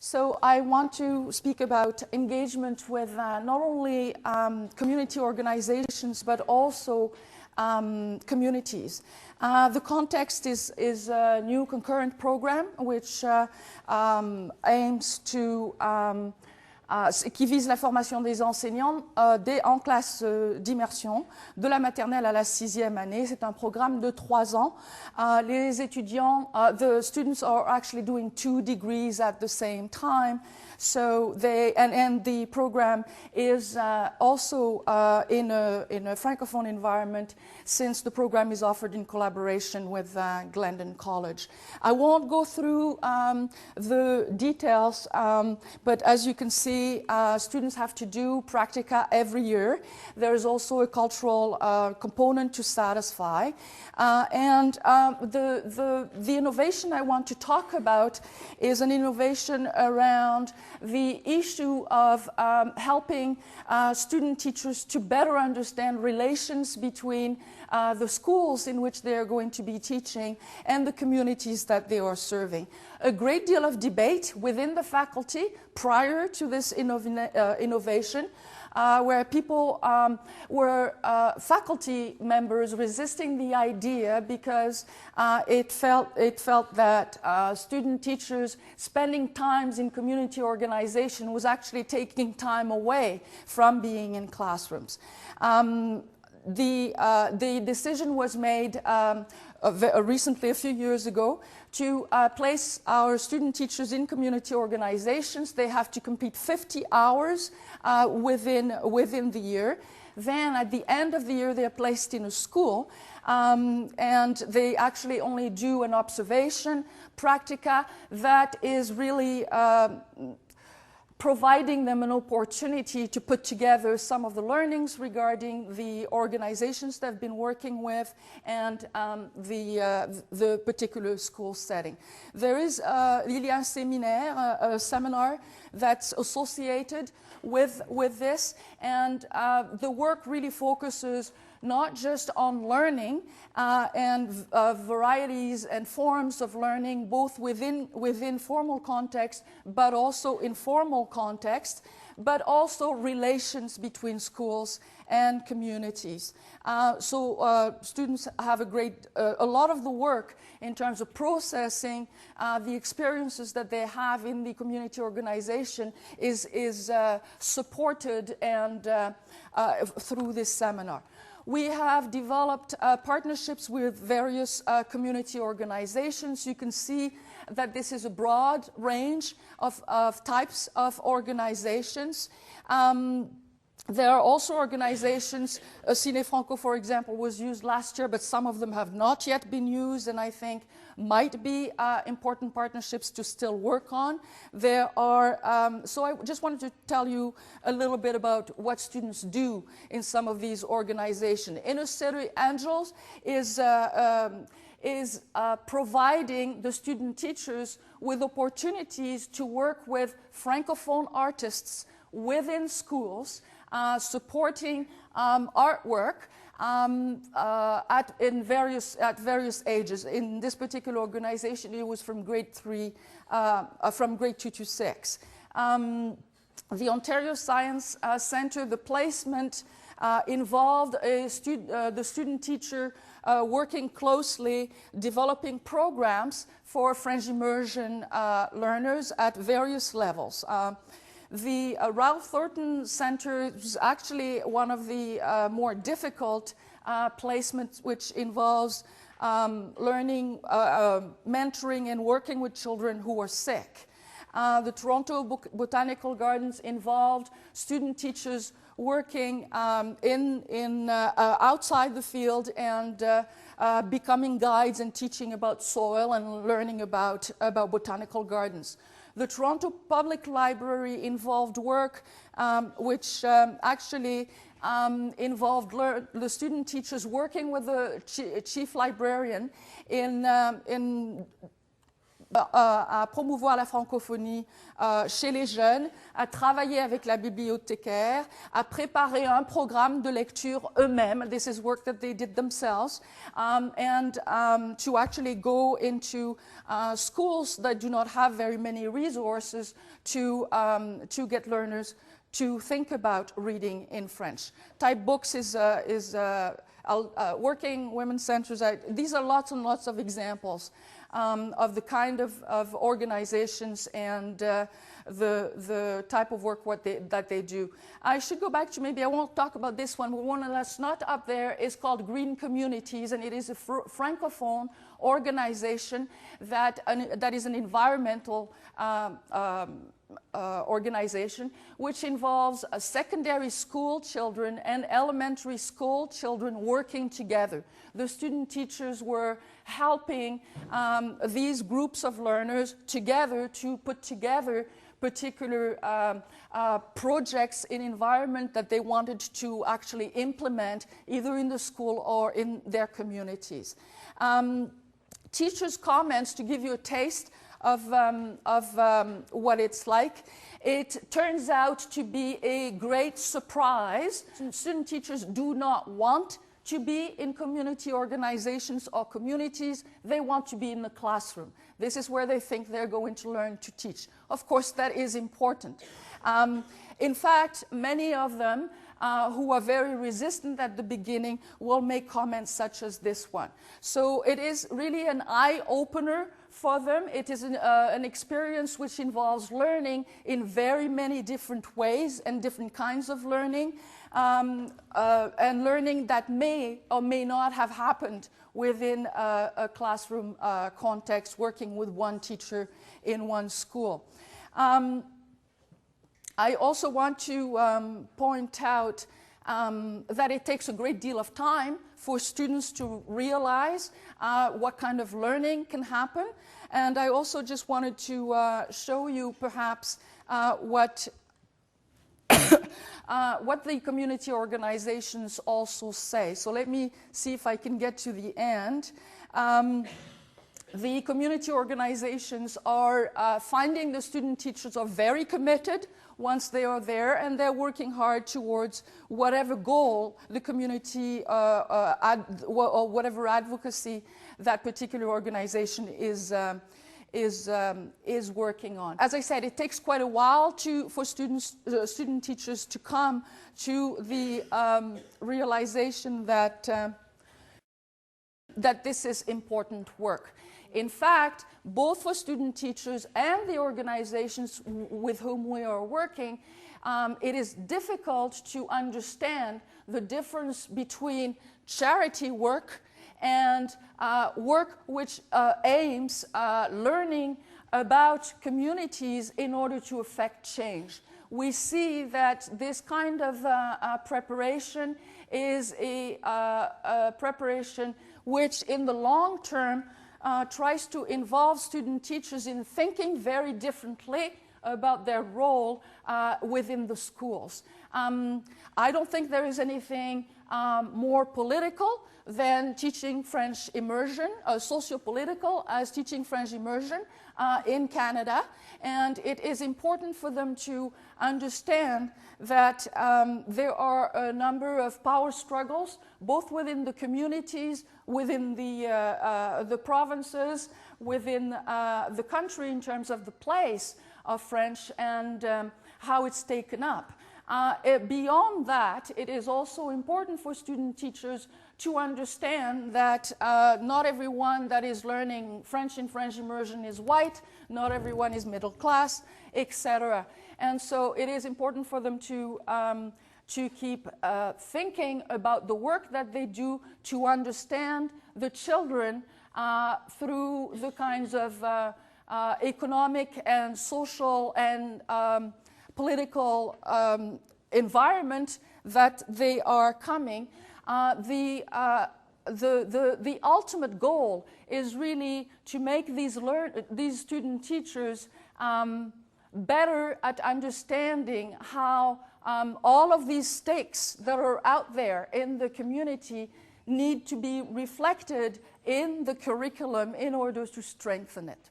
So I want to speak about engagement with not only community organizations, but also communities. The context is a new concurrent program which aims to qui vise la formation des enseignants en classe d'immersion, de la maternelle à la 6e année. C'est un programme de 3 ans. Les étudiants, the students are actually doing 2 degrees at the same time. So they, and the program is also in a Francophone environment, since the program is offered in collaboration with Glendon College. I won't go through the details, but as you can see, students have to do practica every year. There's also a cultural component to satisfy. And the innovation I want to talk about is an innovation around the issue of helping student teachers to better understand relations between the schools in which they are going to be teaching and the communities that they are serving. A great deal of debate within the faculty prior to this innovation, where people were faculty members resisting the idea because it felt that student teachers spending times in community organization was actually taking time away from being in classrooms. The decision was made recently, a few years ago, to place our student teachers in community organizations. They have to complete 50 hours within the year. Then at the end of the year, they are placed in a school, and they actually only do an observation practica that is really providing them an opportunity to put together some of the learnings regarding the organizations they've been working with and the particular school setting. There is, il y a un séminaire, a seminar that's associated with this, and the work really focuses not just on learning and varieties and forms of learning, both within formal context, but also informal context, but also relations between schools and communities. So students have a lot of the work in terms of processing the experiences that they have in the community organization is supported and through this seminar. We have developed partnerships with various community organizations. You can see that this is a broad range of types of organizations. There are also organizations, Cine Franco, for example, was used last year, but some of them have not yet been used, and I think might be important partnerships to still work on. There are, so I just wanted to tell you a little bit about what students do in some of these organizations. Inner City Angels is providing the student teachers with opportunities to work with Francophone artists within schools, supporting artwork at various ages. In this particular organization, it was from grade 3, from grade 2 to 6. The Ontario Science Centre, the placement involved the student teacher working closely, developing programs for French immersion learners at various levels. The Ralph Thornton Center is actually one of the more difficult placements, which involves learning, mentoring and working with children who are sick. The Toronto Botanical Gardens involved student teachers working outside the field and becoming guides and teaching about soil and learning about botanical gardens. The Toronto Public Library involved work which actually involved the student teachers working with the chief librarian in à promouvoir la francophonie chez les jeunes, à travailler avec la bibliothécaire, à préparer un programme de lecture eux-mêmes. This is work that they did themselves, and to actually go into schools that do not have very many resources to get learners to think about reading in French. Type Books is working women's centers. These are lots and lots of examples of the kind of organizations and the type of work that they do. I should go back to, maybe I won't talk about this one, but one that's not up there is called Green Communities, and it is a Francophone organization that is an environmental organization which involves secondary school children and elementary school children working together. The student teachers were helping these groups of learners together to put together particular projects in environment that they wanted to actually implement either in the school or in their communities. Teachers' comments, to give you a taste of what it's like. It turns out to be a great surprise. Student teachers do not want to be in community organizations or communities. They want to be in the classroom. This is where they think they're going to learn to teach. Of course, that is important. In fact, many of them who are very resistant at the beginning will make comments such as this one. So it is really an eye-opener for them. It is an experience which involves learning in very many different ways and different kinds of learning, and learning that may or may not have happened within a classroom context, working with one teacher in one school. I also want to point out that it takes a great deal of time for students to realize what kind of learning can happen. And I also just wanted to show you perhaps what the community organizations also say. So let me see if I can get to the end. The community organizations are finding the student teachers are very committed once they are there, and they're working hard towards whatever goal the community or whatever advocacy that particular organization is working on. As I said, it takes quite a while for student teachers to come to the realization that this is important work. In fact, both for student teachers and the organizations with whom we are working, it is difficult to understand the difference between charity work and work which aims learning about communities in order to affect change. We see that this kind of preparation is a preparation which in the long term tries to involve student teachers in thinking very differently about their role within the schools. I don't think there is anything more political than teaching French immersion, socio-political as teaching French immersion in Canada. And it is important for them to understand that there are a number of power struggles, both within the communities, within the provinces, within the country in terms of the place of French and how it's taken up. Beyond that, it is also important for student teachers to understand that not everyone that is learning French in French immersion is white, not everyone is middle class, etc. And so it is important for them to keep thinking about the work that they do to understand the children through the kinds of economic and social and political environment that they are coming. The ultimate goal is really to make these student teachers better at understanding how all of these stakes that are out there in the community need to be reflected in the curriculum in order to strengthen it.